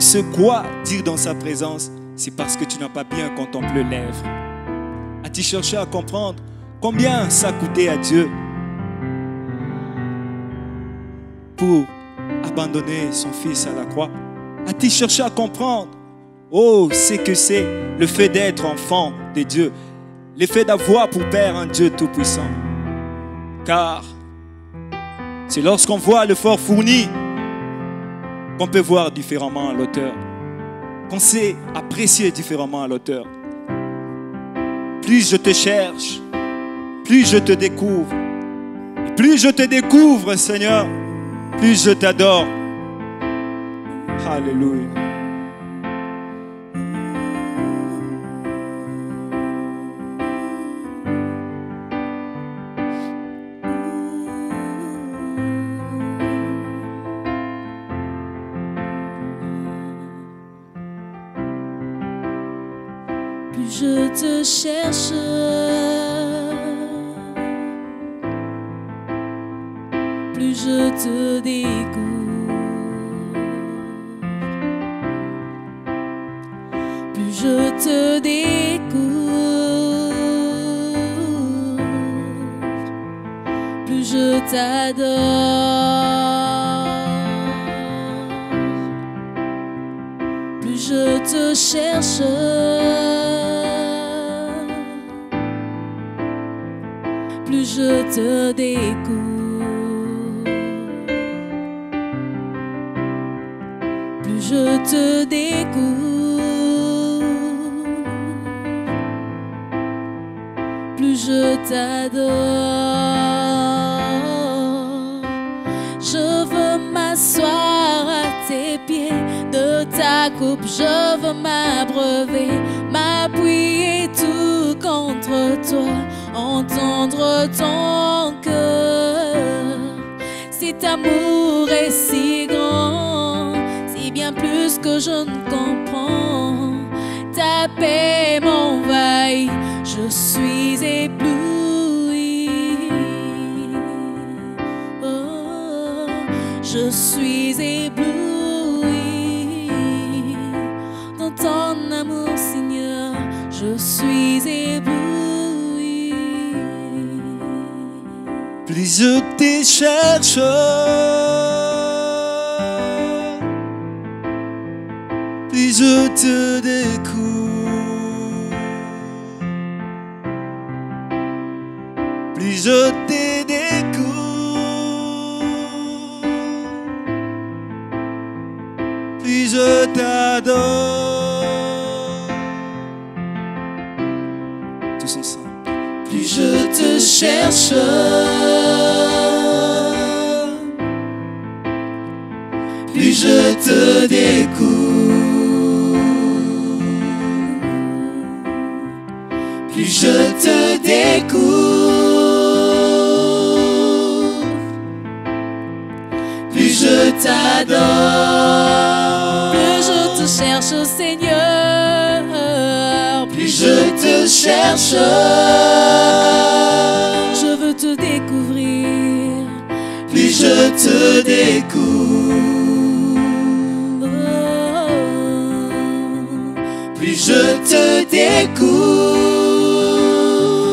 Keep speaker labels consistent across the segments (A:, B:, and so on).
A: sais quoi dire dans sa présence, c'est parce que tu n'as pas bien contemplé l'œuvre. As-tu cherché à comprendre combien ça coûtait à Dieu pour abandonner son fils à la croix? As-tu cherché à comprendre ce que c'est le fait d'être enfant de Dieu, le fait d'avoir pour Père un Dieu tout-puissant? Car c'est lorsqu'on voit l'effort fourni qu'on peut voir différemment l'auteur, qu'on sait apprécier différemment l'auteur. Plus je te cherche, plus je te découvre. Et plus je te découvre, Seigneur, plus je t'adore. Alléluia.
B: Plus je te cherche, plus je te découvre. Plus je te découvre, plus je t'adore. Plus je te cherche, plus je te découvre. Plus je te découvre, plus je t'adore. Je veux m'asseoir à tes pieds, de ta coupe je veux m'abreuver, m'appuyer tout contre toi, entendre ton cœur. Cet amour est si grand, si bien plus que je ne comprends. Ta paix m'envahit, je suis ébloui. Oh, je suis ébloui dans ton amour, Seigneur. Je suis ébloui.
A: Plus je te cherche, plus je te découvre. Plus je te découvre, plus je t'adore. Tous ensemble.
B: Plus je te cherche, plus je te découvre. Plus je te découvre, plus je t'adore. Plus je te cherche, Seigneur, plus je te cherche. Je veux te découvrir, plus je te découvre. Plus je te découvre,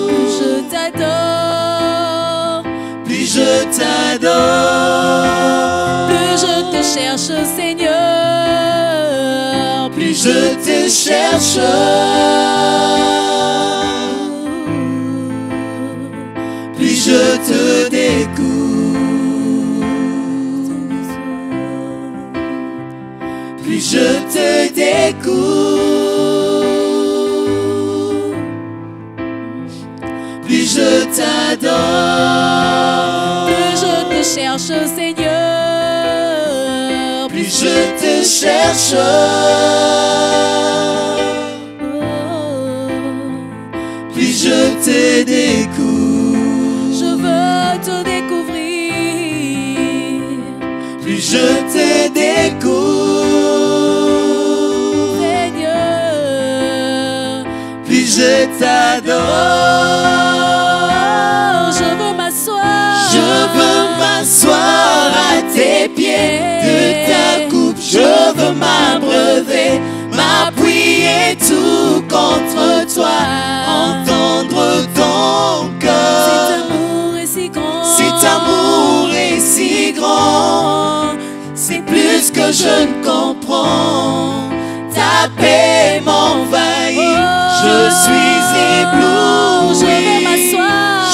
B: plus je t'adore. Plus je t'adore, plus je te cherche, Seigneur, plus je te cherche. Plus je te découvre, plus je te découvre. Plus je t'adore, plus je te cherche, Seigneur, plus je te cherche. Plus je te découvre, je veux te découvrir. Plus je te découvre, Seigneur, plus je t'adore. Je veux m'asseoir à tes pieds, de ta coupe je veux m'abreuver. m'abreuver, m'appuyer tout contre toi, entendre ton cœur. Cet amour est si grand, c'est plus que je ne comprends. Ta paix m'envahit, je suis ébloui.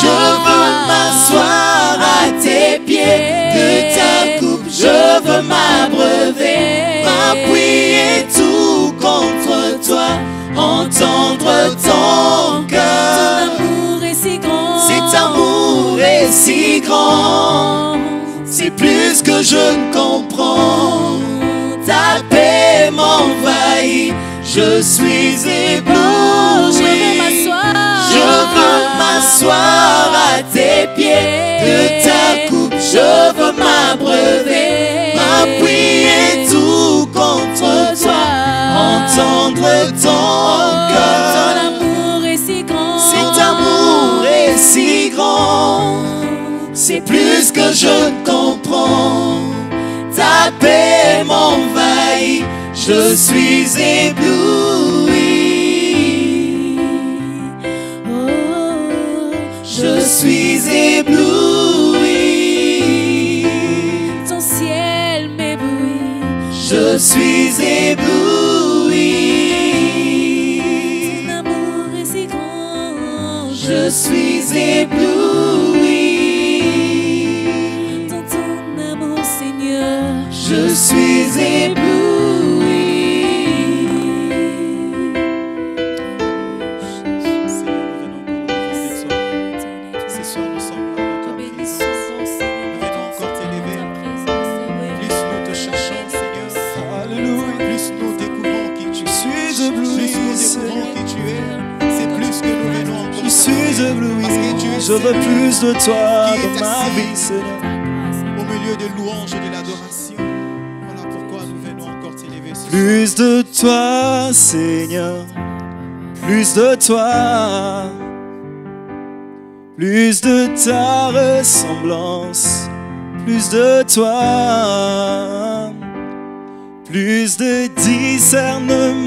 B: Je veux m'asseoir à tes pieds, de ta coupe je veux m'abreuver, m'appuyer tout contre toi, entendre ton cœur. Cet amour est si grand, c'est plus que je ne comprends. Ta paix m'envahit, je suis ébloui. Je veux m'asseoir à tes pieds, de ta coupe je veux m'abreuver, m'appuyer tout contre toi, entendre ton cœur. Cet amour est si grand, c'est plus que je ne comprends. Ta paix m'envahit, je suis ébloui. Je suis ébloui.
C: Ton ciel m'éblouit.
B: Je suis ébloui.
C: Ton amour est si grand.
B: Je suis ébloui.
C: Dans ton amour, Seigneur.
B: Je suis ébloui.
A: Ce soir, nous sommes là dans ta présence. Nous venons encore t'élever. Plus nous te cherchons, Seigneur. Alléluia. Plus nous découvrons qui tu es. Plus nous découvrons qui tu es. C'est plus que nous venons encore. Je suis ébloui. Je veux plus de toi dans ma vie, Seigneur. Au milieu de louanges et de l'adoration. Voilà pourquoi nous venons encore t'élever. Plus de toi, Seigneur. Plus de toi. Plus de ta ressemblance, plus de toi, plus de discernement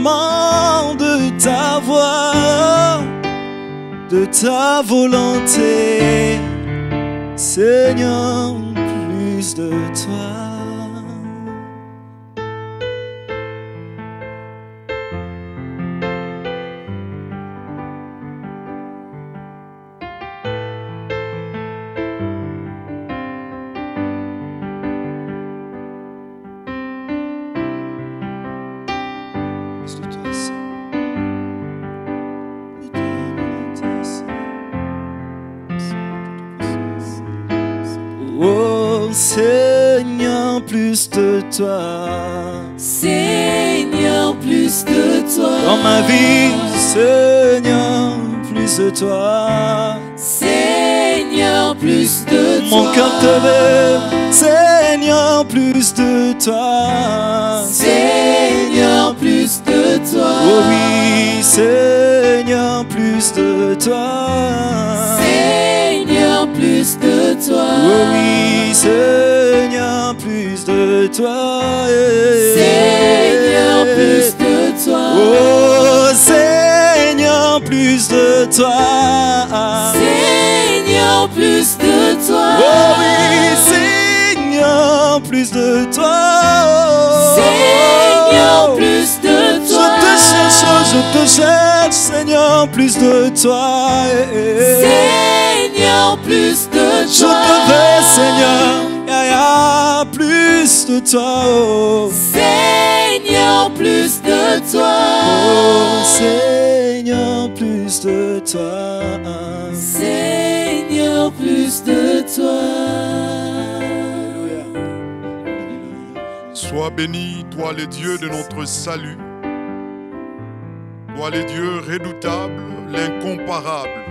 A: de ta voix, de ta volonté, Seigneur, plus de toi. Oh Seigneur, plus de toi.
B: Seigneur, plus de toi.
A: Dans ma vie, Seigneur, plus de toi.
B: Seigneur, plus de toi.
A: Mon cœur te veut, Seigneur, plus de toi.
B: Seigneur, plus de toi.
A: Oh oui, Seigneur, plus de toi.
B: Seigneur, plus de toi.
A: Oh oui, Seigneur, plus de toi.
B: Seigneur, plus de toi.
A: Oh Seigneur, plus de toi.
B: Seigneur, plus de toi.
A: Oh oui, Seigneur, plus de toi.
B: Seigneur, plus de toi.
A: Je te cherche, Seigneur, plus de toi.
B: Seigneur, plus de toi.
A: Je te veux, Seigneur, plus de toi. Oh.
B: Seigneur, plus de toi.
A: Oh Seigneur, plus de toi.
B: Seigneur, plus de toi.
D: Sois béni, toi le Dieu de notre salut, toi le Dieu redoutable, l'incomparable,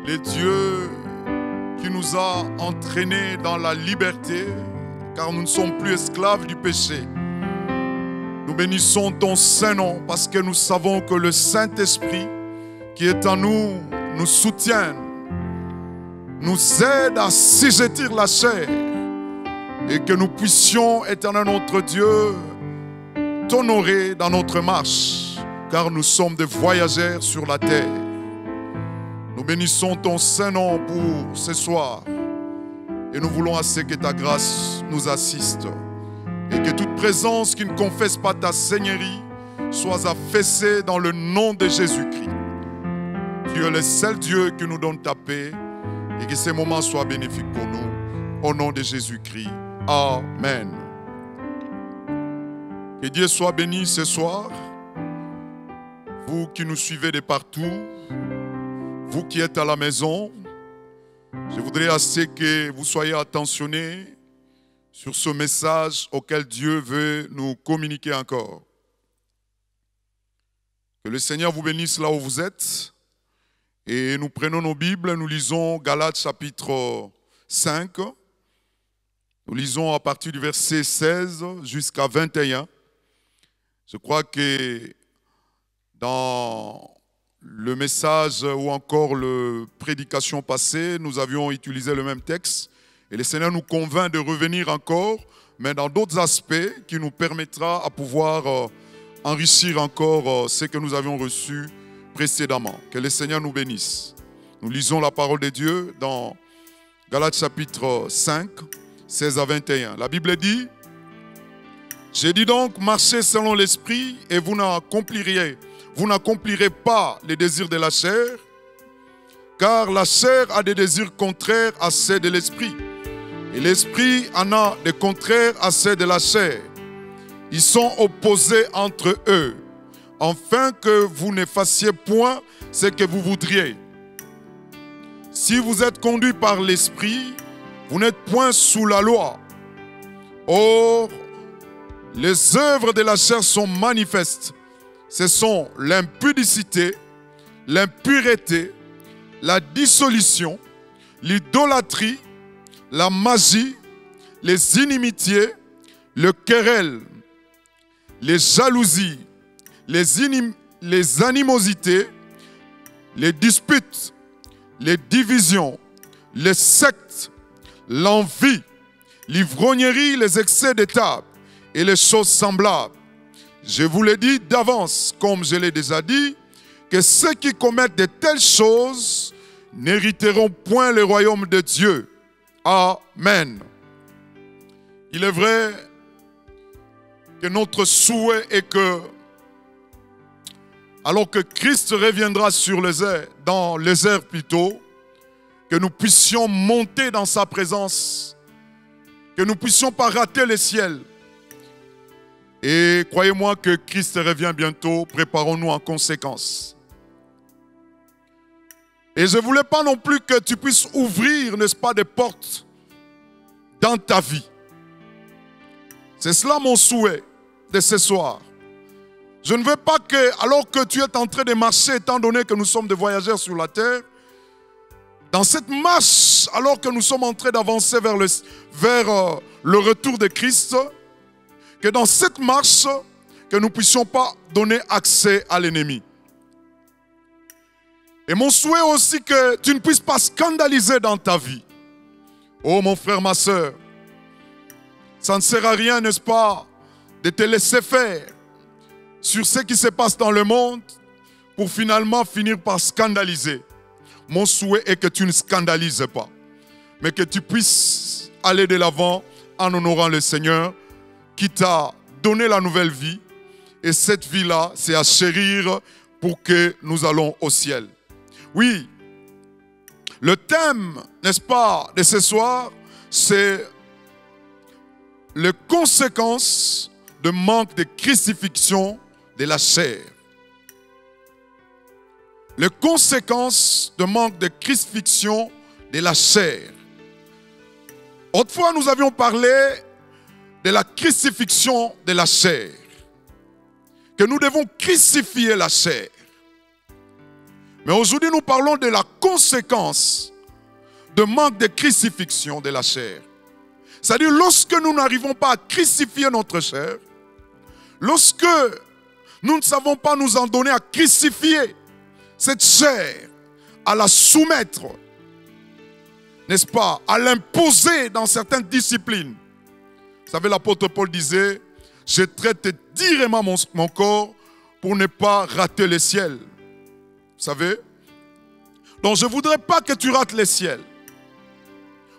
D: le Dieu qui nous a entraînés dans la liberté, car nous ne sommes plus esclaves du péché. Nous bénissons ton Saint-Nom parce que nous savons que le Saint-Esprit qui est en nous nous soutient, nous aide à assujettir la chair et que nous puissions, éternel notre Dieu, t'honorer dans notre marche, car nous sommes des voyageurs sur la terre. Nous bénissons ton Saint-Nom pour ce soir et nous voulons assez que ta grâce nous assiste et que toute présence qui ne confesse pas ta Seigneurie soit affaissée dans le nom de Jésus-Christ. Tu es le seul Dieu qui nous donne ta paix et que ces moments soient bénéfiques pour nous. Au nom de Jésus-Christ. Amen. Que Dieu soit béni ce soir. Vous qui nous suivez de partout, vous qui êtes à la maison, je voudrais assez que vous soyez attentionnés sur ce message auquel Dieu veut nous communiquer encore. Que le Seigneur vous bénisse là où vous êtes. Et nous prenons nos Bibles, nous lisons Galates chapitre 5. Nous lisons à partir du verset 16 jusqu'à 21. Je crois que dans le message ou encore la prédication passée, nous avions utilisé le même texte. Et le Seigneur nous convainc de revenir encore, mais dans d'autres aspects qui nous permettra à pouvoir enrichir encore ce que nous avions reçu précédemment. Que le Seigneur nous bénisse. Nous lisons la parole de Dieu dans Galates chapitre 5, 16 à 21. La Bible dit: j'ai dit donc, marchez selon l'esprit et vous n'accomplirez pas les désirs de la chair, car la chair a des désirs contraires à ceux de l'esprit, et l'esprit en a des contraires à ceux de la chair. Ils sont opposés entre eux, afin que vous ne fassiez point ce que vous voudriez. Si vous êtes conduits par l'esprit, vous n'êtes point sous la loi. Or, les œuvres de la chair sont manifestes. Ce sont l'impudicité, l'impureté, la dissolution, l'idolâtrie, la magie, les inimitiés, le querelle, les jalousies, les animosités, les disputes, les divisions, les sectes, l'envie, l'ivrognerie, les excès de table et les choses semblables. Je vous l'ai dit d'avance, comme je l'ai déjà dit, que ceux qui commettent de telles choses n'hériteront point le royaume de Dieu. Amen. Il est vrai que notre souhait est que, alors que Christ reviendra sur les airs, dans les airs plutôt, que nous puissions monter dans sa présence, que nous ne puissions pas rater le ciel. Et croyez-moi que Christ revient bientôt, préparons-nous en conséquence. Et je ne voulais pas non plus que tu puisses ouvrir, n'est-ce pas, des portes dans ta vie. C'est cela mon souhait de ce soir. Je ne veux pas que, alors que tu es en train de marcher, étant donné que nous sommes des voyageurs sur la terre, dans cette marche, alors que nous sommes en train d'avancer vers le retour de Christ, que dans cette marche, que nous ne puissions pas donner accès à l'ennemi. Et mon souhait aussi que tu ne puisses pas scandaliser dans ta vie. Oh mon frère, ma soeur, ça ne sert à rien, n'est-ce pas, de te laisser faire sur ce qui se passe dans le monde pour finalement finir par scandaliser. Mon souhait est que tu ne scandalises pas, mais que tu puisses aller de l'avant en honorant le Seigneur qui t'a donné la nouvelle vie. Et cette vie-là, c'est à chérir pour que nous allons au ciel. Oui, le thème, n'est-ce pas, de ce soir, c'est les conséquences de manque de crucifixion de la chair. Les conséquences de manque de crucifixion de la chair. Autrefois, nous avions parlé de la crucifixion de la chair. Que nous devons crucifier la chair. Mais aujourd'hui, nous parlons de la conséquence de manque de crucifixion de la chair. C'est-à-dire, lorsque nous n'arrivons pas à crucifier notre chair, lorsque nous ne savons pas nous en donner à crucifier cette chair, à la soumettre, n'est-ce pas, à l'imposer dans certaines disciplines. Vous savez, l'apôtre Paul disait, je traite directement mon corps pour ne pas rater le ciel. Vous savez? Donc je ne voudrais pas que tu rates le ciel.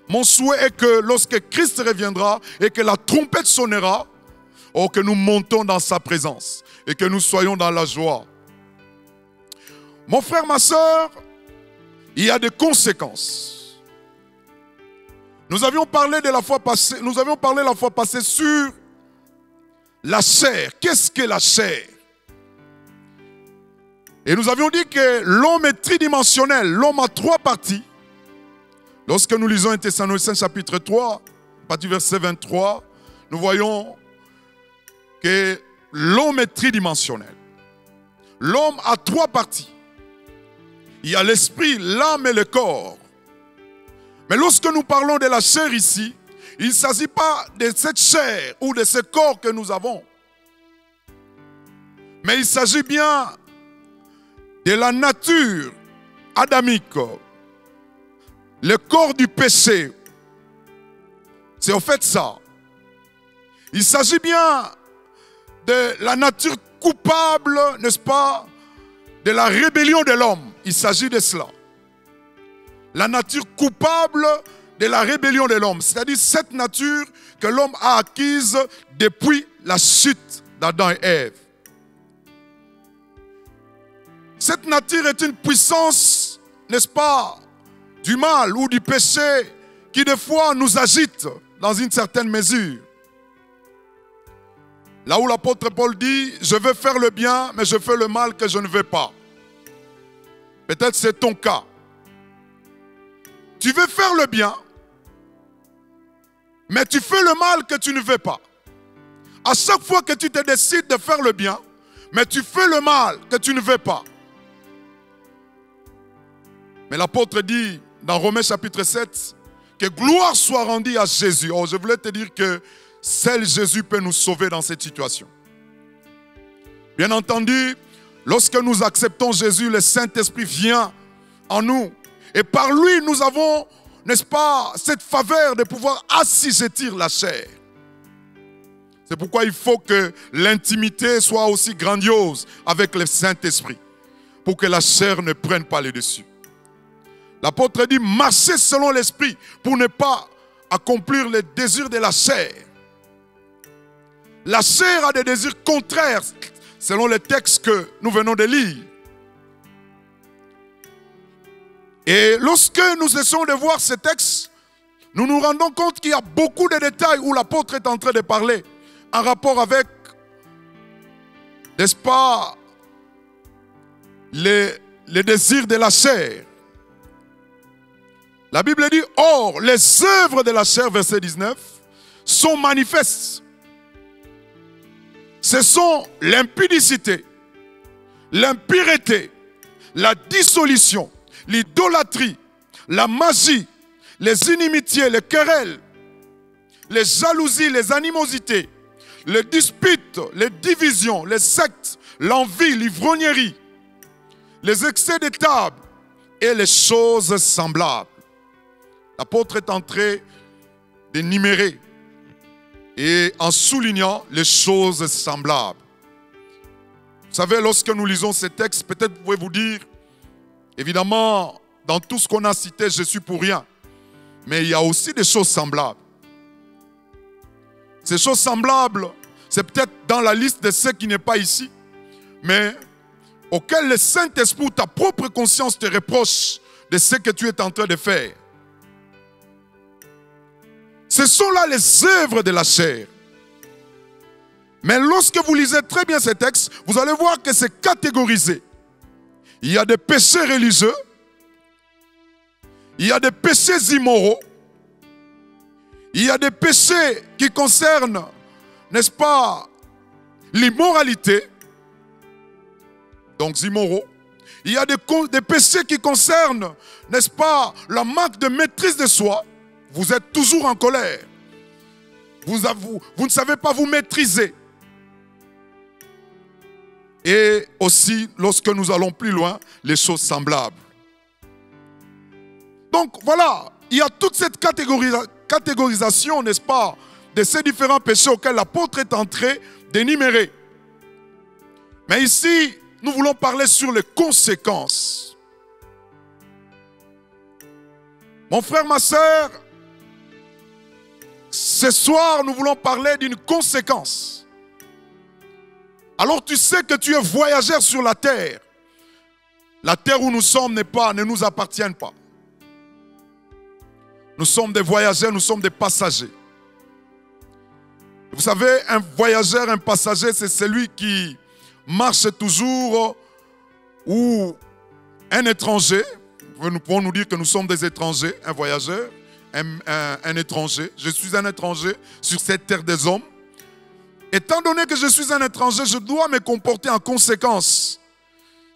D: Mon souhait est que lorsque Christ reviendra et que la trompette sonnera, oh, que nous montons dans sa présence et que nous soyons dans la joie. Mon frère, ma soeur, il y a des conséquences. Nous avions parlé la fois passée sur la chair. Qu'est-ce que la chair? Et nous avions dit que l'homme est tridimensionnel. L'homme a trois parties. Lorsque nous lisons 1 Thessaloniciens chapitre 3, à partir du verset 23, nous voyons que l'homme est tridimensionnel. L'homme a trois parties. Il y a l'esprit, l'âme et le corps. Mais lorsque nous parlons de la chair ici, il ne s'agit pas de cette chair ou de ce corps que nous avons. Mais il s'agit bien de la nature adamique, le corps du péché. C'est en fait ça. Il s'agit bien de la nature coupable, n'est-ce pas, de la rébellion de l'homme. Il s'agit de cela. La nature coupable de la rébellion de l'homme, c'est-à-dire cette nature que l'homme a acquise depuis la chute d'Adam et Ève. Cette nature est une puissance, n'est-ce pas, du mal ou du péché qui des fois nous agite dans une certaine mesure. Là où l'apôtre Paul dit, je veux faire le bien, mais je fais le mal que je ne veux pas. Peut-être c'est ton cas. Tu veux faire le bien, mais tu fais le mal que tu ne veux pas. À chaque fois que tu te décides de faire le bien, mais tu fais le mal que tu ne veux pas. Mais l'apôtre dit dans Romains chapitre 7 que gloire soit rendue à Jésus. Oh, je voulais te dire que seul Jésus peut nous sauver dans cette situation. Bien entendu, lorsque nous acceptons Jésus, le Saint-Esprit vient en nous. Et par lui, nous avons, n'est-ce pas, cette faveur de pouvoir assujettir la chair. C'est pourquoi il faut que l'intimité soit aussi grandiose avec le Saint-Esprit, pour que la chair ne prenne pas le dessus. L'apôtre dit, marchez selon l'Esprit pour ne pas accomplir les désirs de la chair. La chair a des désirs contraires, selon les textes que nous venons de lire. Et lorsque nous essayons de voir ces textes, nous nous rendons compte qu'il y a beaucoup de détails où l'apôtre est en train de parler en rapport avec, n'est-ce pas, les désirs de la chair. La Bible dit, or, les œuvres de la chair, verset 19, sont manifestes. Ce sont l'impudicité, l'impureté, la dissolution, l'idolâtrie, la magie, les inimitiés, les querelles, les jalousies, les animosités, les disputes, les divisions, les sectes, l'envie, l'ivrognerie, les excès de table et les choses semblables. L'apôtre est en train d'énumérer et en soulignant les choses semblables. Vous savez, lorsque nous lisons ces textes, peut-être vous pouvez vous dire, évidemment, dans tout ce qu'on a cité, je suis pour rien. Mais il y a aussi des choses semblables. Ces choses semblables, c'est peut-être dans la liste de ceux qui n'est pas ici, mais auxquels le Saint-Esprit ou ta propre conscience te reproche de ce que tu es en train de faire. Ce sont là les œuvres de la chair. Mais lorsque vous lisez très bien ces textes, vous allez voir que c'est catégorisé. Il y a des péchés religieux, il y a des péchés immoraux, il y a des péchés qui concernent, n'est-ce pas, l'immoralité, donc immoraux. Il y a des péchés qui concernent, n'est-ce pas, la manque de maîtrise de soi. Vous êtes toujours en colère. Vous ne savez pas vous maîtriser. Et aussi, lorsque nous allons plus loin, les choses semblables. Donc voilà, il y a toute cette catégorisation, n'est-ce pas, de ces différents péchés auxquels l'apôtre est en train d'énumérer. Mais ici, nous voulons parler sur les conséquences. Mon frère, ma soeur, ce soir, nous voulons parler d'une conséquence. Alors tu sais que tu es voyageur sur la terre. La terre où nous sommes ne nous appartient pas. Nous sommes des voyageurs, nous sommes des passagers. Vous savez, un voyageur, un passager, c'est celui qui marche toujours où un étranger, nous pouvons nous dire que nous sommes des étrangers, un voyageur, un étranger. Je suis un étranger sur cette terre des hommes. Étant donné que je suis un étranger, je dois me comporter en conséquence.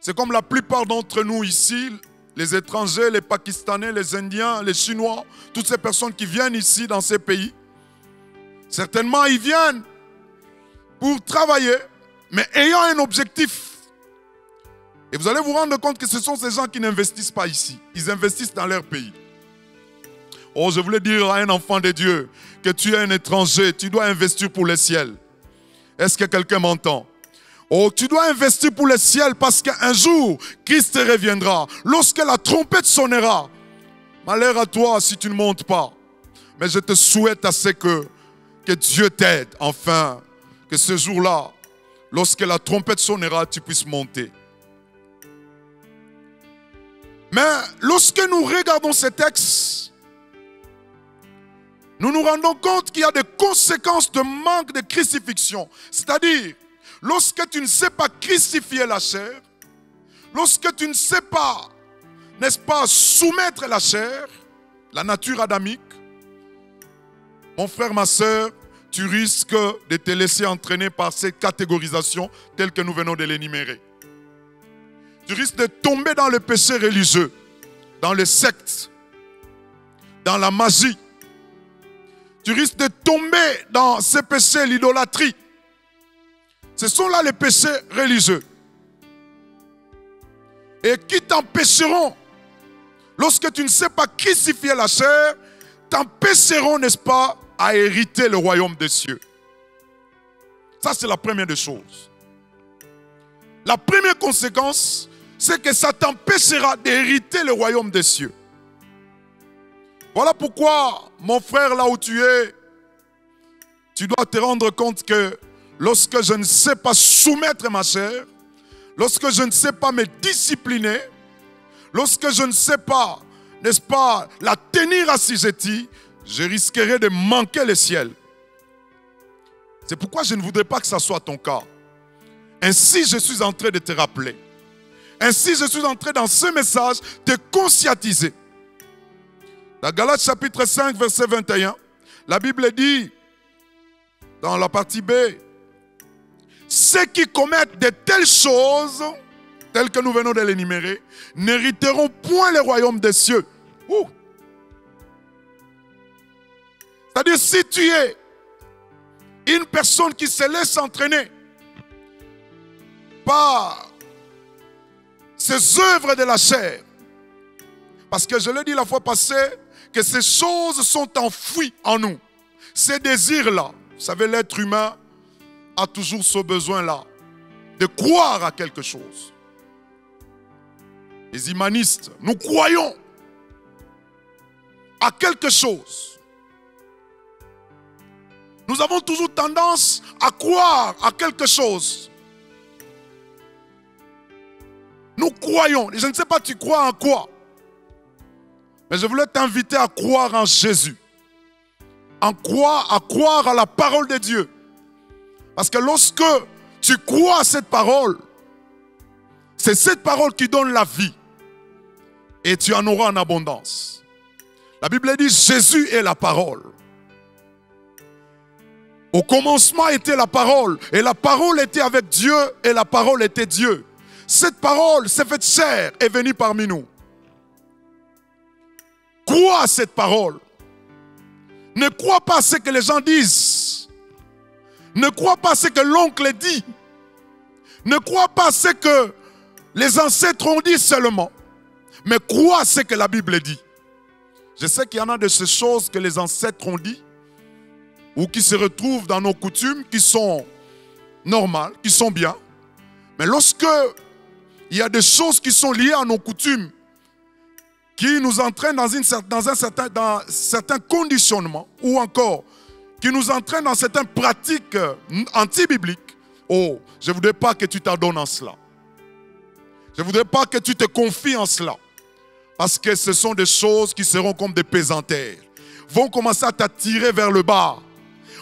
D: C'est comme la plupart d'entre nous ici, les étrangers, les Pakistanais, les Indiens, les Chinois, toutes ces personnes qui viennent ici dans ces pays. Certainement, ils viennent pour travailler, mais ayant un objectif. Et vous allez vous rendre compte que ce sont ces gens qui n'investissent pas ici. Ils investissent dans leur pays. Oh, je voulais dire à un enfant de Dieu que tu es un étranger, tu dois investir pour le ciel. Est-ce que quelqu'un m'entend? Oh, tu dois investir pour le ciel parce qu'un jour, Christ reviendra. Lorsque la trompette sonnera, malheur à toi si tu ne montes pas. Mais je te souhaite à ce que Dieu t'aide, enfin, que ce jour-là, lorsque la trompette sonnera, tu puisses monter. Mais lorsque nous regardons ces textes, nous nous rendons compte qu'il y a des conséquences de manque de crucifixion. C'est-à-dire, lorsque tu ne sais pas crucifier la chair, lorsque tu ne sais pas, n'est-ce pas, soumettre la chair, la nature adamique, mon frère, ma soeur, tu risques de te laisser entraîner par cette catégorisation telle que nous venons de l'énumérer. Tu risques de tomber dans le péché religieux, dans les sectes, dans la magie. Tu risques de tomber dans ces péchés, l'idolâtrie. Ce sont là les péchés religieux. Et qui t'empêcheront, lorsque tu ne sais pas crucifier la chair, t'empêcheront, n'est-ce pas, à hériter le royaume des cieux. Ça, c'est la première des choses. La première conséquence, c'est que ça t'empêchera d'hériter le royaume des cieux. Voilà pourquoi, mon frère, là où tu es, tu dois te rendre compte que lorsque je ne sais pas soumettre ma chair, lorsque je ne sais pas me discipliner, lorsque je ne sais pas, n'est-ce pas, la tenir assujettie, je risquerai de manquer le ciel. C'est pourquoi je ne voudrais pas que ça soit ton cas. Ainsi, je suis en train de te rappeler. Ainsi, je suis en train dans ce message de conscientiser. Dans Galates chapitre 5, verset 21, la Bible dit, dans la partie B, ceux qui commettent de telles choses, telles que nous venons de l'énumérer, n'hériteront point le royaume des cieux. C'est-à-dire, si tu es une personne qui se laisse entraîner par ces œuvres de la chair, parce que je l'ai dit la fois passée, que ces choses sont enfouies en nous. Ces désirs-là, vous savez, l'être humain a toujours ce besoin-là de croire à quelque chose. Les humanistes, nous croyons à quelque chose. Nous avons toujours tendance à croire à quelque chose. Nous croyons. Je ne sais pas tu crois en quoi. Mais je voulais t'inviter à croire en Jésus. À croire à la parole de Dieu. Parce que lorsque tu crois à cette parole, c'est cette parole qui donne la vie. Et tu en auras en abondance. La Bible dit Jésus est la parole. Au commencement était la parole. Et la parole était avec Dieu. Et la parole était Dieu. Cette parole s'est faite chair et est venue parmi nous. Crois à cette parole. Ne crois pas à ce que les gens disent. Ne crois pas à ce que l'oncle dit. Ne crois pas à ce que les ancêtres ont dit seulement. Mais crois à ce que la Bible dit. Je sais qu'il y en a de ces choses que les ancêtres ont dit. ou qui se retrouvent dans nos coutumes qui sont normales, qui sont bien. Mais lorsque il y a des choses qui sont liées à nos coutumes, qui nous entraînent dans un certain conditionnement, ou encore qui nous entraînent dans certaines pratiques anti-bibliques, oh, je ne voudrais pas que tu t'adonnes en cela. Je ne voudrais pas que tu te confies en cela. Parce que ce sont des choses qui seront comme des pesantères. Vont commencer à t'attirer vers le bas.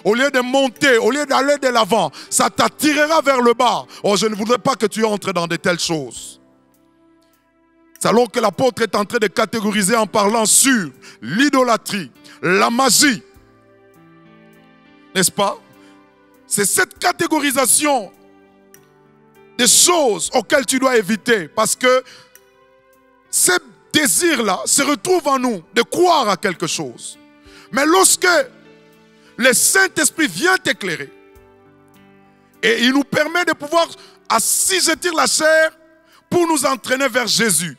D: Au lieu de monter, au lieu d'aller de l'avant, ça t'attirera vers le bas. Oh, je ne voudrais pas que tu entres dans de telles choses. C'est alors que l'apôtre est en train de catégoriser en parlant sur l'idolâtrie, la magie. N'est-ce pas? C'est cette catégorisation des choses auxquelles tu dois éviter. Parce que ce désir-là se retrouve en nous de croire à quelque chose. Mais lorsque le Saint-Esprit vient t'éclairer et il nous permet de pouvoir assujettir la chair pour nous entraîner vers Jésus.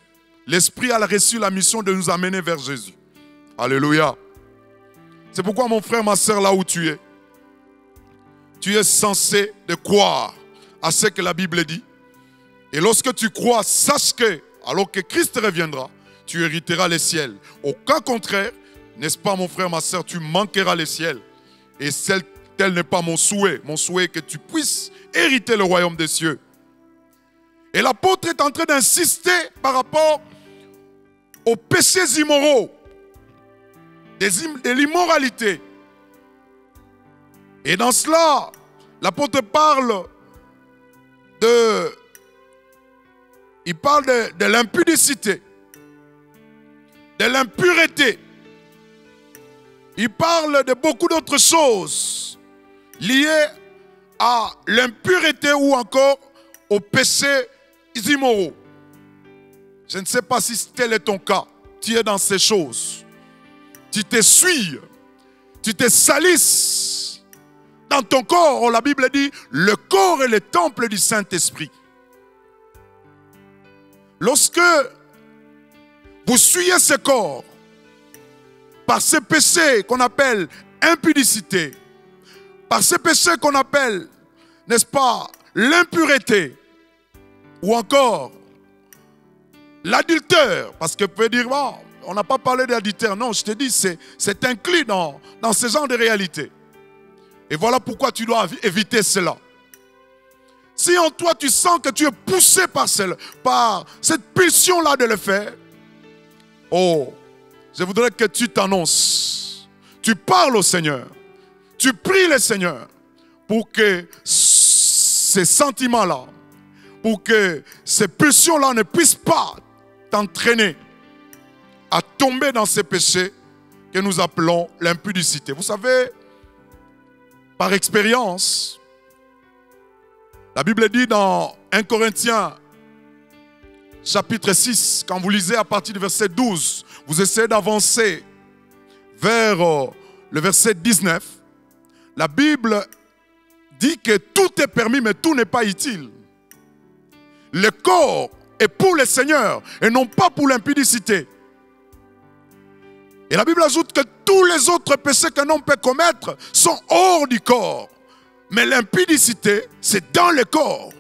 D: L'Esprit a reçu la mission de nous amener vers Jésus. Alléluia. C'est pourquoi mon frère, ma soeur, là où tu es censé de croire à ce que la Bible dit. Et lorsque tu crois, sache que, alors que Christ reviendra, tu hériteras les ciels. Au cas contraire, n'est-ce pas mon frère, ma soeur, tu manqueras les ciels. Et tel n'est pas mon souhait. Mon souhait est que tu puisses hériter le royaume des cieux. Et l'apôtre est en train d'insister par rapport aux péchés immoraux, de l'immoralité. Et dans cela, l'apôtre parle de l'impudicité, de l'impureté. Il parle de beaucoup d'autres choses liées à l'impureté ou encore aux péchés immoraux. Je ne sais pas si tel est ton cas. Tu es dans ces choses. Tu t'essuies, tu te salisses dans ton corps. La Bible dit, le corps est le temple du Saint-Esprit. Lorsque vous souillez ce corps par ce péché qu'on appelle impudicité, par ce péché qu'on appelle, n'est-ce pas, l'impureté, ou encore l'adultère, parce que vous pouvez dire, bon, on n'a pas parlé d'adultère. Non, je te dis, c'est inclus dans ce genre de réalité. Et voilà pourquoi tu dois éviter cela. Si en toi tu sens que tu es poussé par cette pulsion-là de le faire, oh, je voudrais que tu t'annonces. Tu parles au Seigneur. Tu pries le Seigneur pour que ces sentiments-là, pour que ces pulsions-là ne puissent pas t'entraîner à tomber dans ces péchés que nous appelons l'impudicité. Vous savez, par expérience, la Bible dit dans 1 Corinthiens chapitre 6, quand vous lisez à partir du verset 12, vous essayez d'avancer vers le verset 19, la Bible dit que tout est permis, mais tout n'est pas utile. Le corps est pour le Seigneur et non pas pour l'impudicité. Et la Bible ajoute que tous les autres péchés qu'un homme peut commettre sont hors du corps. Mais l'impudicité, c'est dans le corps.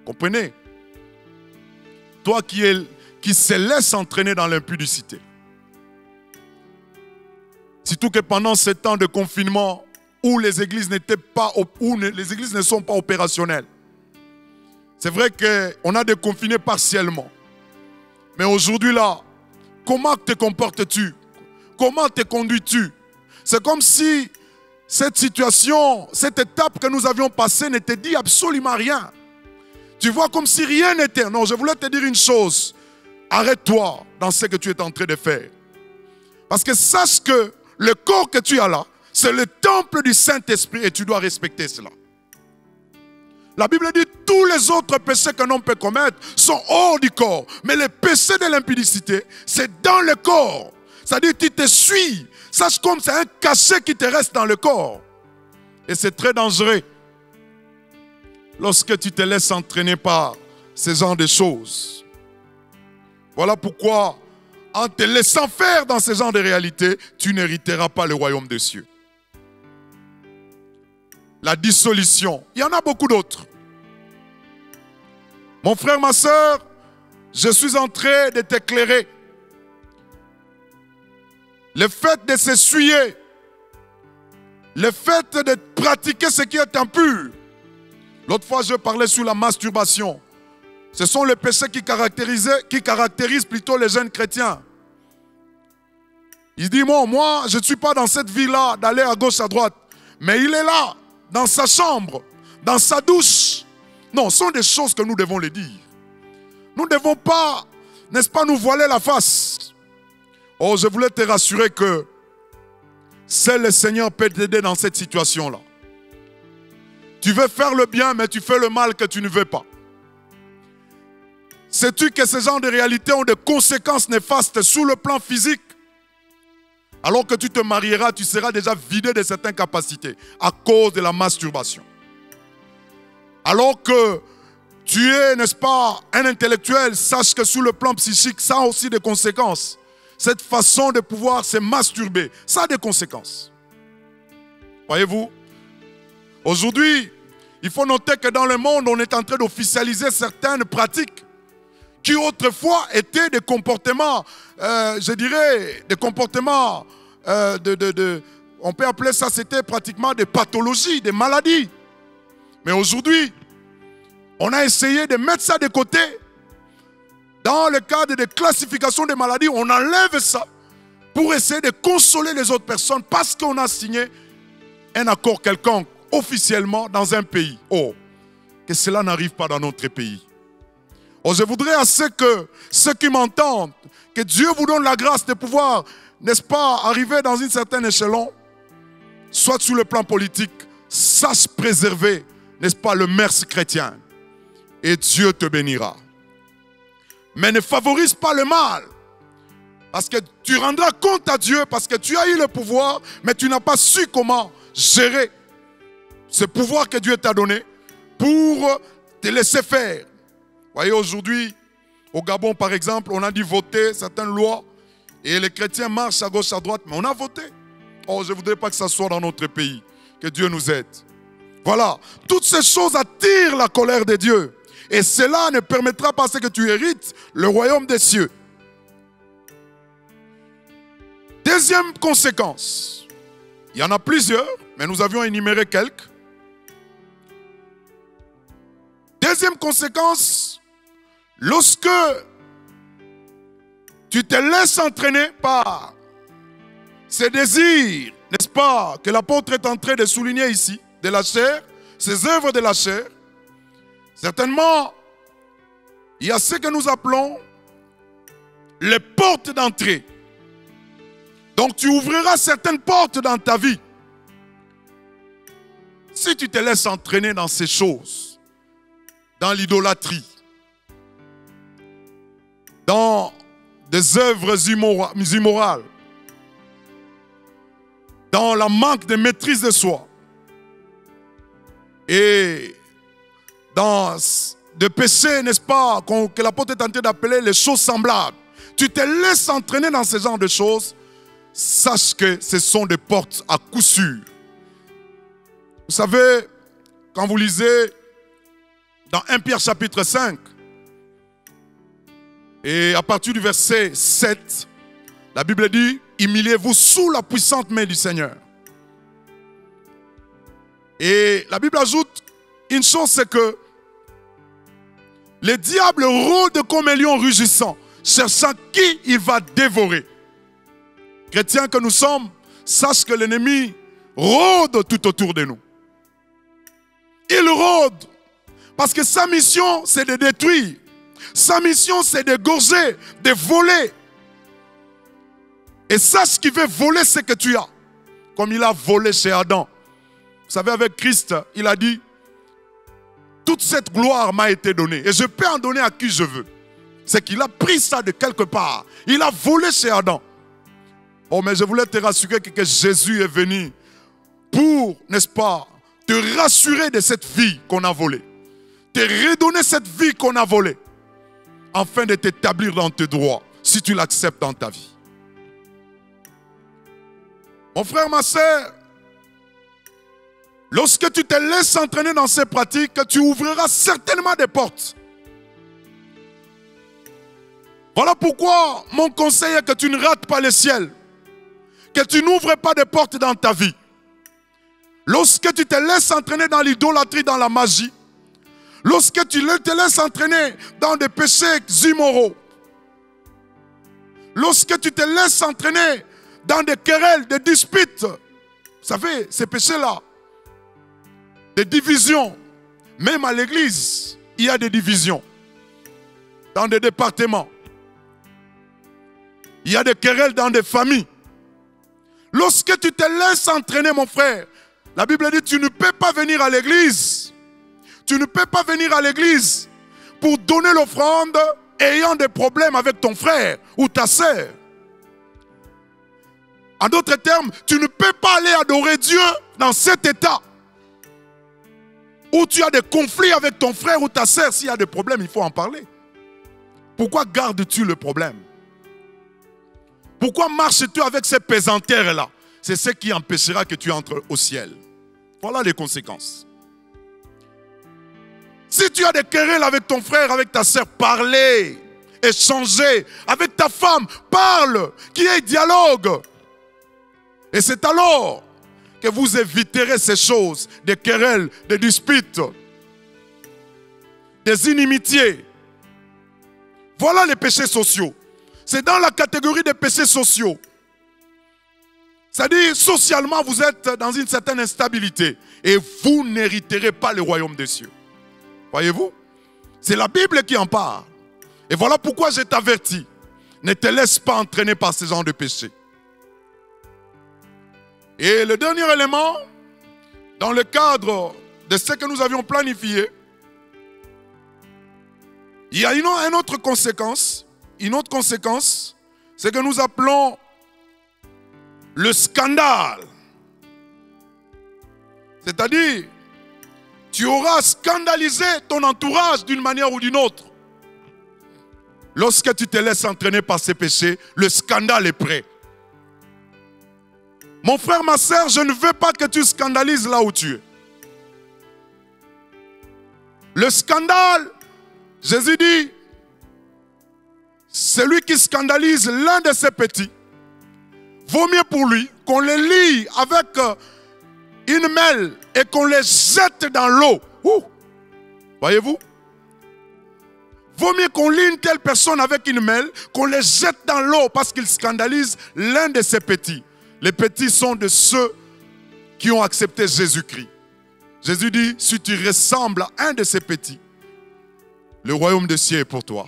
D: Comprenez? Toi qui se laisse entraîner dans l'impudicité. Surtout que pendant ce temps de confinement où les églises les églises ne sont pas opérationnelles. C'est vrai qu'on a déconfiné partiellement. Mais aujourd'hui là, comment te comportes-tu? Comment te conduis-tu? C'est comme si cette situation, cette étape que nous avions passée ne te dit absolument rien. Tu vois comme si rien n'était. Non, je voulais te dire une chose. Arrête-toi dans ce que tu es en train de faire. Parce que sache que le corps que tu as là, c'est le temple du Saint-Esprit et tu dois respecter cela. La Bible dit que tous les autres péchés qu'un homme peut commettre sont hors du corps. Mais le péché de l'impudicité, c'est dans le corps. C'est-à-dire que tu te suis. Sache comme c'est un cachet qui te reste dans le corps. Et c'est très dangereux. Lorsque tu te laisses entraîner par ce genre de choses. Voilà pourquoi, en te laissant faire dans ce genre de réalité, tu n'hériteras pas le royaume des cieux. la dissolution. Il y en a beaucoup d'autres. Mon frère, ma soeur, je suis en train de t'éclairer. Le fait de s'essuyer, le fait de pratiquer ce qui est impur. L'autre fois, je parlais sur la masturbation. Ce sont les péchés qui caractérisent plutôt les jeunes chrétiens. Il dit, moi, je ne suis pas dans cette vie-là d'aller à gauche, à droite. Mais il est là, dans sa chambre, dans sa douche. Non, ce sont des choses que nous devons les dire. Nous ne devons pas, n'est-ce pas, nous voiler la face. Oh, je voulais te rassurer que seul le Seigneur peut t'aider dans cette situation-là. Tu veux faire le bien, mais tu fais le mal que tu ne veux pas. Sais-tu que ce genre de réalités ont des conséquences néfastes sur le plan physique? Alors que tu te marieras, tu seras déjà vidé de certaines capacités à cause de la masturbation. Alors que tu es, n'est-ce pas, un intellectuel, sache que sur le plan psychique, ça a aussi des conséquences. Cette façon de pouvoir se masturber, ça a des conséquences. Voyez-vous? Aujourd'hui, il faut noter que dans le monde, on est en train d'officialiser certaines pratiques qui autrefois étaient des comportements, je dirais, des comportements, on peut appeler ça, c'était pratiquement des pathologies, des maladies. Mais aujourd'hui, on a essayé de mettre ça de côté. Dans le cadre de classification des maladies, on enlève ça pour essayer de consoler les autres personnes parce qu'on a signé un accord quelconque officiellement dans un pays. Oh, que cela n'arrive pas dans notre pays. Oh, je voudrais assez que ceux qui m'entendent, que Dieu vous donne la grâce de pouvoir, n'est-ce pas, arriver dans un certain échelon, soit sur le plan politique, sache préserver, n'est-ce pas, le merci chrétien. Et Dieu te bénira. Mais ne favorise pas le mal. Parce que tu rendras compte à Dieu, parce que tu as eu le pouvoir, mais tu n'as pas su comment gérer ce pouvoir que Dieu t'a donné pour te laisser faire. Voyez, aujourd'hui, au Gabon, par exemple, on a dû voter certaines lois et les chrétiens marchent à gauche, à droite, mais on a voté. Oh, je ne voudrais pas que ça soit dans notre pays. Que Dieu nous aide. Voilà. Toutes ces choses attirent la colère de Dieu. Et cela ne permettra pas que tu hérites le royaume des cieux. Deuxième conséquence. Il y en a plusieurs, mais nous avions énuméré quelques. Deuxième conséquence, lorsque tu te laisses entraîner par ces désirs, n'est-ce pas, que l'apôtre est en train de souligner ici, de la chair, ces œuvres de la chair, certainement, il y a ce que nous appelons les portes d'entrée. Donc tu ouvriras certaines portes dans ta vie. Si tu te laisses entraîner dans ces choses, dans l'idolâtrie, dans des œuvres immorales, dans le manque de maîtrise de soi, et dans des péchés, n'est-ce pas, que l'apôtre est tenté d'appeler les choses semblables. Tu te laisses entraîner dans ce genre de choses, sache que ce sont des portes à coup sûr. Vous savez, quand vous lisez dans 1 Pierre chapitre 5, et à partir du verset 7, la Bible dit, humiliez-vous sous la puissante main du Seigneur. Et la Bible ajoute une chose, c'est que le diable rôde comme un lion rugissant, cherchant qui il va dévorer. Chrétiens que nous sommes, sache que l'ennemi rôde tout autour de nous. Il rôde parce que sa mission, c'est de détruire. Sa mission, c'est d'égorger, de voler. Et sache qu'il veut voler ce que tu as, comme il a volé chez Adam. Vous savez, avec Christ, il a dit, toute cette gloire m'a été donnée et je peux en donner à qui je veux. C'est qu'il a pris ça de quelque part. Il a volé chez Adam. Oh, mais je voulais te rassurer que Jésus est venu pour, n'est-ce pas, te rassurer de cette vie qu'on a volée. Te redonner cette vie qu'on a volée. Afin de t'établir dans tes droits, si tu l'acceptes dans ta vie. Mon frère, ma soeur, Lorsque tu te laisses entraîner dans ces pratiques, tu ouvriras certainement des portes. Voilà pourquoi mon conseil est que tu ne rates pas le ciel. Que tu n'ouvres pas de portes dans ta vie. Lorsque tu te laisses entraîner dans l'idolâtrie, dans la magie, lorsque tu te laisses entraîner dans des péchés immoraux, lorsque tu te laisses entraîner dans des querelles, des disputes, vous savez, ces péchés-là, des divisions, même à l'église, il y a des divisions, dans des départements, il y a des querelles dans des familles. Lorsque tu te laisses entraîner, mon frère, la Bible dit, tu ne peux pas venir à l'église. Tu ne peux pas venir à l'église pour donner l'offrande ayant des problèmes avec ton frère ou ta sœur. En d'autres termes, tu ne peux pas aller adorer Dieu dans cet état où tu as des conflits avec ton frère ou ta sœur. S'il y a des problèmes, il faut en parler. Pourquoi gardes-tu le problème? Pourquoi marches-tu avec ces pesanteurs-là? C'est ce qui empêchera que tu entres au ciel. Voilà les conséquences. Si tu as des querelles avec ton frère, avec ta sœur, parlez, échangez. Avec ta femme, parle, qu'il y ait dialogue. Et c'est alors que vous éviterez ces choses, des querelles, des disputes, des inimitiés. Voilà les péchés sociaux. C'est dans la catégorie des péchés sociaux. C'est-à-dire, socialement, vous êtes dans une certaine instabilité et vous n'hériterez pas le royaume des cieux. Voyez-vous? C'est la Bible qui en parle. Et voilà pourquoi je t'avertis. Ne te laisse pas entraîner par ce genre de péché. Et le dernier élément, dans le cadre de ce que nous avions planifié, il y a une autre conséquence. Une autre conséquence, c'est que nous appelons le scandale. C'est-à-dire, tu auras scandalisé ton entourage d'une manière ou d'une autre. Lorsque tu te laisses entraîner par ces péchés, le scandale est prêt. Mon frère, ma sœur, je ne veux pas que tu scandalises là où tu es. Le scandale, Jésus dit, celui qui scandalise l'un de ses petits, vaut mieux pour lui qu'on les lie avec une mêle et qu'on les jette dans l'eau. Voyez-vous? Vaut mieux qu'on lie une telle personne avec une mêle, qu'on les jette dans l'eau parce qu'il scandalise l'un de ses petits. Les petits sont de ceux qui ont accepté Jésus-Christ. Jésus dit, si tu ressembles à un de ces petits, le royaume des cieux est pour toi.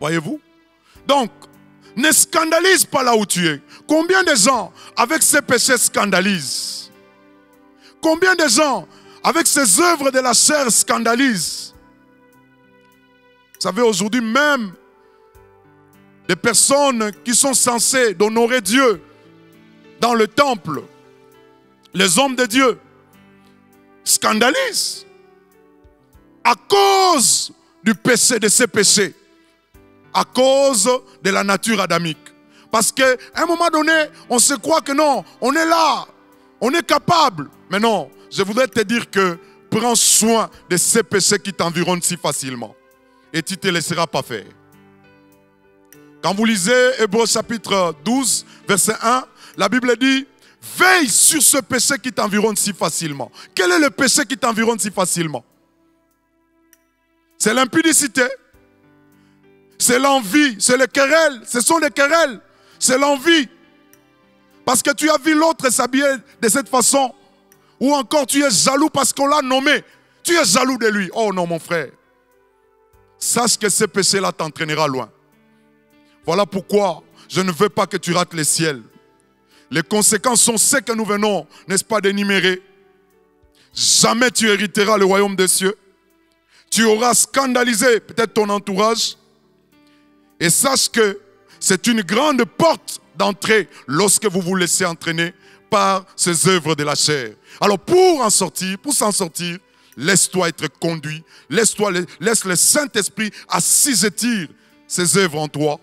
D: Voyez-vous? Donc, ne scandalise pas là où tu es. Combien de gens avec ces péchés scandalisent? Combien de gens avec ces œuvres de la chair scandalisent? Vous savez, aujourd'hui même, des personnes qui sont censées d'honorer Dieu dans le temple, les hommes de Dieu, scandalisent à cause du péché, de ces péchés. À cause de la nature adamique. Parce qu'à un moment donné, on se croit que non, on est là, on est capable. Mais non, je voudrais te dire que prends soin de ces péchés qui t'environnent si facilement. Et tu ne te laisseras pas faire. Quand vous lisez Hébreux chapitre 12, verset 1, la Bible dit, veille sur ce péché qui t'environne si facilement. Quel est le péché qui t'environne si facilement? C'est l'impudicité. C'est l'envie, c'est les querelles, ce sont les querelles, c'est l'envie. Parce que tu as vu l'autre s'habiller de cette façon. Ou encore tu es jaloux parce qu'on l'a nommé. Tu es jaloux de lui. Oh non mon frère. Sache que ce péché-là t'entraînera loin. Voilà pourquoi je ne veux pas que tu rates le ciel. Les conséquences sont ce que nous venons, n'est-ce pas, d'énumérer. Jamais tu hériteras le royaume des cieux. Tu auras scandalisé peut-être ton entourage. Et sache que c'est une grande porte d'entrée lorsque vous vous laissez entraîner par ces œuvres de la chair. Alors pour s'en sortir, laisse-toi être conduit, laisse le Saint-Esprit assujettir ces œuvres en toi,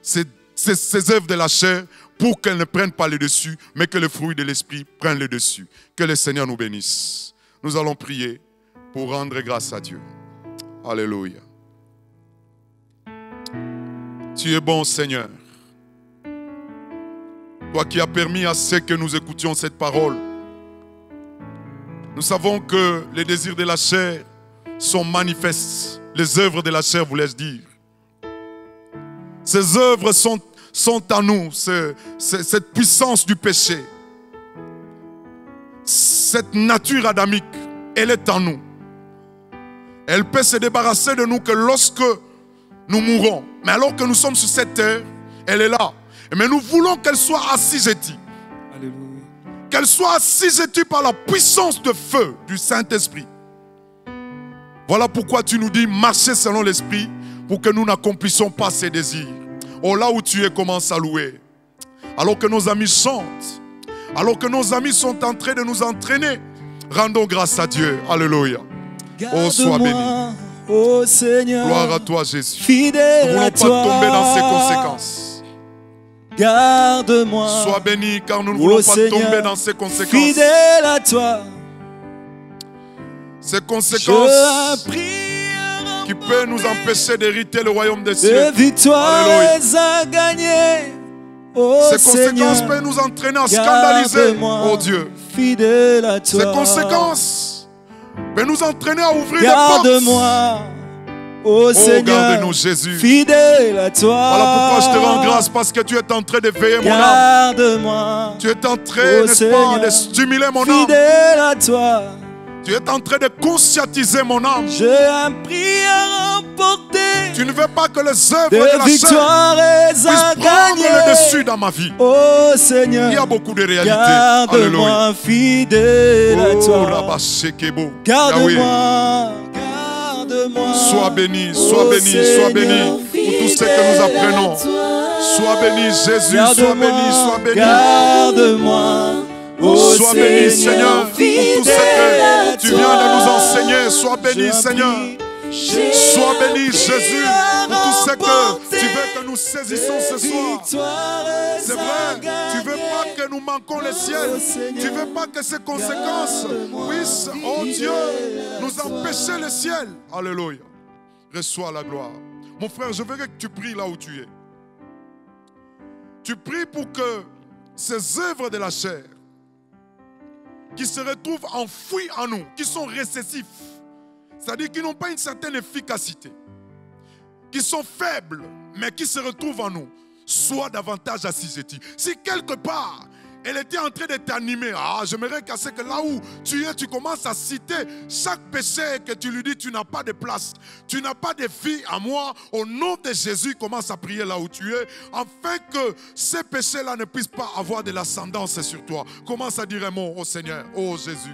D: ces œuvres de la chair, pour qu'elle ne prenne pas le dessus, mais que le fruit de l'esprit prenne le dessus. Que le Seigneur nous bénisse. Nous allons prier pour rendre grâce à Dieu. Alléluia. Tu es bon, Seigneur. Toi qui as permis à ceux que nous écoutions cette parole. Nous savons que les désirs de la chair sont manifestes. Les œuvres de la chair, voulais-je dire. Ces œuvres sont en nous, cette puissance du péché. Cette nature adamique, elle est en nous. Elle peut se débarrasser de nous que lorsque nous mourrons. Mais alors que nous sommes sur cette terre, elle est là. Mais nous voulons qu'elle soit assujettie. Qu'elle soit assujettie par la puissance de feu du Saint-Esprit. Voilà pourquoi tu nous dis, marchez selon l'Esprit pour que nous n'accomplissions pas ses désirs. Oh, là où tu es, commence à louer. Alors que nos amis chantent, alors que nos amis sont en train de nous entraîner, rendons grâce à Dieu. Alléluia. Oh, sois béni.
A: Oh Seigneur,
D: gloire à toi, Jésus.
A: Fidèle
D: nous ne voulons
A: à
D: pas
A: toi.
D: tomber dans ces conséquences.
A: Garde-moi.
D: Sois béni, car nous ne voulons pas
A: Seigneur,
D: tomber dans ces conséquences.
A: Fidèle à toi.
D: Ces conséquences qui
A: qui
D: peuvent nous empêcher d'hériter le royaume des cieux.
A: de victoires
D: Alléluia.
A: à gagner. Oh
D: Ces conséquences
A: Seigneur,
D: peuvent nous entraîner à scandaliser,
A: garde-moi,
D: oh Dieu.
A: Fidèle à toi.
D: Ces conséquences peuvent nous entraîner à ouvrir des portes.
A: Garde-moi, oh Seigneur,
D: garde-nous, Jésus.
A: Fidèle à toi.
D: Voilà pourquoi je te rends grâce, parce que tu es en train de veiller mon âme.
A: Garde-moi,
D: Tu es en train,
A: oh
D: n'est-ce
A: Seigneur,
D: pas, de stimuler mon âme.
A: fidèle à toi.
D: Tu es en train de conscientiser mon âme.
A: J'ai un prix à remporter.
D: Tu ne veux pas que les œuvres de
A: De
D: la chair
A: victoires
D: puissent
A: à
D: prendre
A: gagner.
D: le dessus dans ma vie.
A: Oh Seigneur,
D: Il y a beaucoup de réalités. Alléluia.
A: garde-moi fidèle à
D: Oh,
A: toi.
D: Rabba Shekebo.
A: Garde-moi,
D: Yahweh.
A: garde-moi.
D: Sois béni, sois
A: Oh
D: béni, sois
A: Seigneur,
D: béni pour tout ce que nous apprenons. Sois béni, Jésus, sois béni, sois béni.
A: Garde-moi. Oh
D: Sois béni, Seigneur, pour tout ce que tu viens de nous enseigner. Sois béni, Seigneur. Sois béni, Jésus, pour tout ce que tu veux que nous saisissons ce soir. C'est vrai, tu ne veux pas que nous manquons le ciel. Tu ne veux pas que ces conséquences puissent, oh Dieu, nous empêcher le ciel. Alléluia. Reçois la gloire. Mon frère, je voudrais que tu pries là où tu es. Tu pries pour que ces œuvres de la chair qui se retrouvent enfouis en nous, qui sont récessifs, c'est-à-dire qui n'ont pas une certaine efficacité, qui sont faibles, mais qui se retrouvent en nous, soient davantage assujettis. Si quelque part, elle était en train de t'animer, j'aimerais qu'à ce que là où tu es, tu commences à citer chaque péché que tu lui dis, tu n'as pas de place, tu n'as pas de vie à moi. Au nom de Jésus, commence à prier là où tu es, afin que ces péchés-là ne puissent pas avoir de l'ascendance sur toi. Commence à dire un mot au Seigneur, oh Jésus.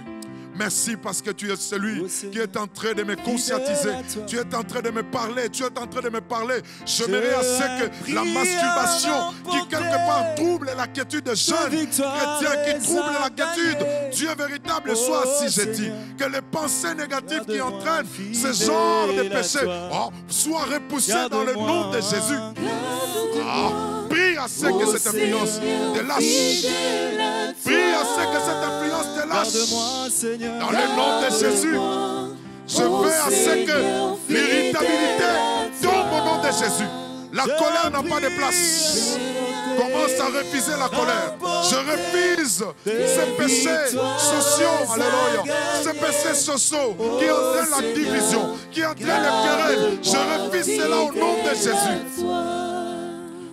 D: Merci parce que tu es celui qui est en train de me conscientiser. Tu es en train de me parler. Tu es en train de me parler. J'aimerais à ce que la masturbation qui quelque part trouble la quiétude de jeunes chrétiens, qui trouble la quiétude, Dieu véritable soit assujetti. Que les pensées négatives qui entraînent ce genre de péché soient repoussées dans le nom de Jésus. Prie à ce que cette influence te lâche. Prie à ce que cette influence te lâche. Dans le nom de Jésus, je veux à ce que l'irritabilité tombe au nom de Jésus. La colère n'a pas de place. Commence à refuser la colère. Je refuse ces péchés sociaux, alléluia, ces péchés sociaux qui entraînent la division, qui entraînent les querelles. Je refuse cela au nom de Jésus.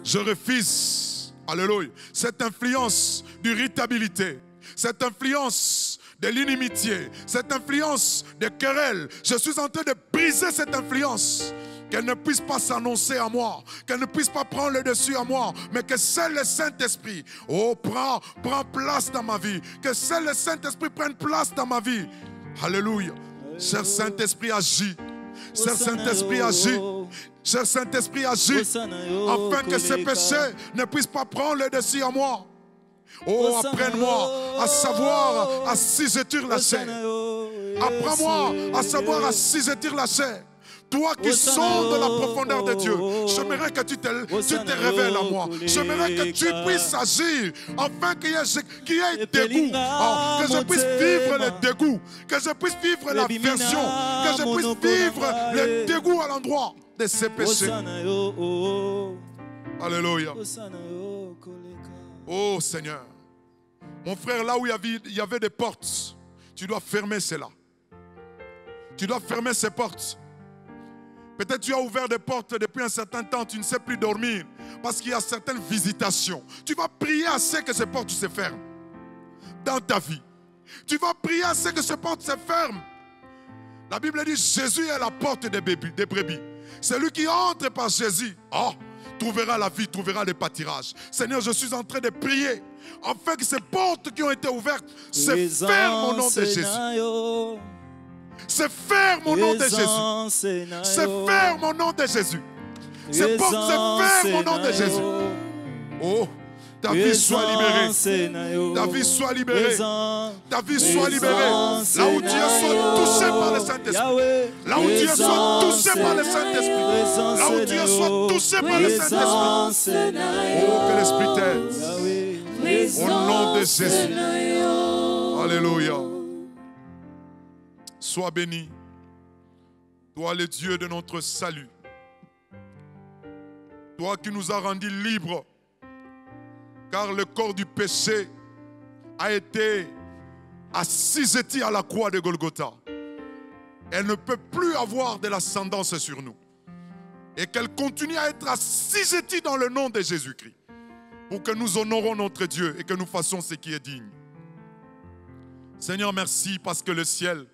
D: Je refuse, alléluia, cette influence d'irritabilité, cette influence de l'inimitié, cette influence de querelle. Je suis en train de briser cette influence. Qu'elle ne puisse pas s'annoncer à moi, qu'elle ne puisse pas prendre le dessus à moi, mais que seul le Saint-Esprit, prend place dans ma vie. Que seul le Saint-Esprit prenne place dans ma vie. Alléluia. Cher Saint-Esprit, agis. Cher Saint-Esprit, agis. Cher Saint-Esprit, agis. Afin que ces péchés ne puissent pas prendre le dessus à moi. Oh, apprends-moi à savoir assujettir la chair. Apprends-moi à savoir assujettir la chair. Toi qui sondes la profondeur de Dieu, j'aimerais que tu te révèles à moi. J'aimerais que tu puisses agir afin qu'il y ait dégoût. Que je puisse vivre le dégoût. Que je puisse vivre l'aversion. Que je puisse vivre le dégoût à l'endroit de ces péchés. Alléluia. Oh Seigneur. Mon frère, là où il y avait des portes, tu dois fermer cela. Tu dois fermer ces portes. Peut-être tu as ouvert des portes depuis un certain temps, tu ne sais plus dormir parce qu'il y a certaines visitations. Tu vas prier à ce que ces portes se ferment dans ta vie. Tu vas prier à ce que ces portes se ferment. La Bible dit Jésus est la porte des brebis. Celui qui entre par Jésus, trouvera la vie, trouvera les pâtirages. Seigneur, je suis en train de prier afin que ces portes qui ont été ouvertes se ferment au nom de Jésus. Se ferme au nom de Jésus. Se ferme au nom de Jésus. Ces portes se ferment au nom de Jésus. Oh, ta vie soit libérée. Ta vie soit libérée. Ta vie soit libérée. Là où Dieu soit touché par le Saint-Esprit. Là où Dieu soit touché par le Saint-Esprit. Là où Dieu soit touché par le Saint-Esprit. Oh, que l'Esprit t'aide. Au nom de Jésus. Alléluia. Sois béni, toi le Dieu de notre salut, toi qui nous as rendus libres, car le corps du péché a été assujetti à la croix de Golgotha. Elle ne peut plus avoir de l'ascendance sur nous. Et qu'elle continue à être assujettie dans le nom de Jésus-Christ, pour que nous honorons notre Dieu et que nous fassions ce qui est digne. Seigneur, merci parce que le ciel,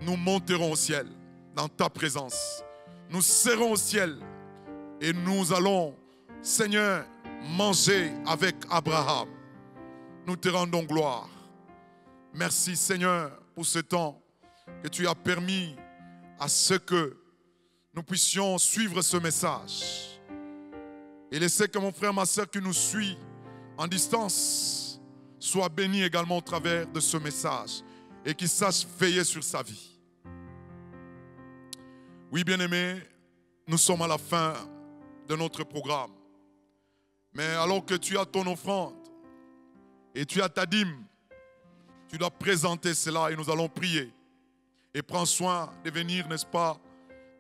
D: nous monterons au ciel dans ta présence. Nous serons au ciel et nous allons, Seigneur, manger avec Abraham. Nous te rendons gloire. Merci, Seigneur, pour ce temps que tu as permis à ce que nous puissions suivre ce message. Et laisser que mon frère, ma soeur qui nous suit en distance soit béni également au travers de ce message. Et qu'il sache veiller sur sa vie. Oui, bien-aimés, nous sommes à la fin de notre programme. Mais alors que tu as ton offrande et tu as ta dîme, tu dois présenter cela et nous allons prier. Et prends soin de venir, n'est-ce pas,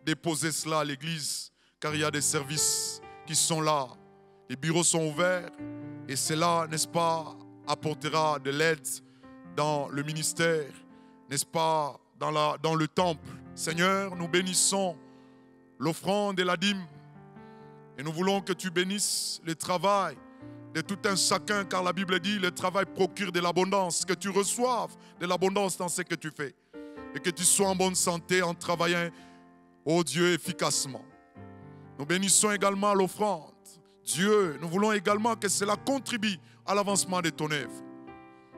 D: déposer cela à l'église, car il y a des services qui sont là. Les bureaux sont ouverts et cela, n'est-ce pas, apportera de l'aide dans le ministère, n'est-ce pas, dans le temple. Seigneur, nous bénissons l'offrande et la dîme. Et nous voulons que tu bénisses le travail de tout un chacun, car la Bible dit, le travail procure de l'abondance, que tu reçoives de l'abondance dans ce que tu fais. Et que tu sois en bonne santé en travaillant, ô Dieu, efficacement. Nous bénissons également l'offrande. Dieu, nous voulons également que cela contribue à l'avancement de ton œuvre.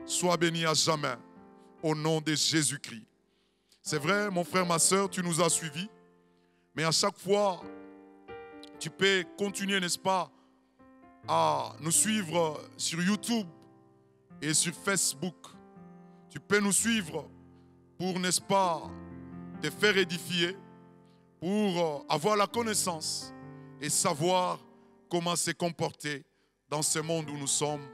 D: Sois béni à jamais, au nom de Jésus-Christ. C'est vrai, mon frère, ma soeur, tu nous as suivis. Mais à chaque fois, tu peux continuer, n'est-ce pas, à nous suivre sur YouTube et sur Facebook. Tu peux nous suivre pour, n'est-ce pas, te faire édifier, pour avoir la connaissance et savoir comment se comporter dans ce monde où nous sommes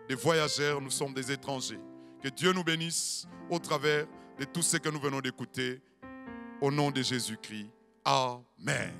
D: des voyageurs, nous sommes des étrangers. Que Dieu nous bénisse au travers de tout ce que nous venons d'écouter. Au nom de Jésus-Christ. Amen.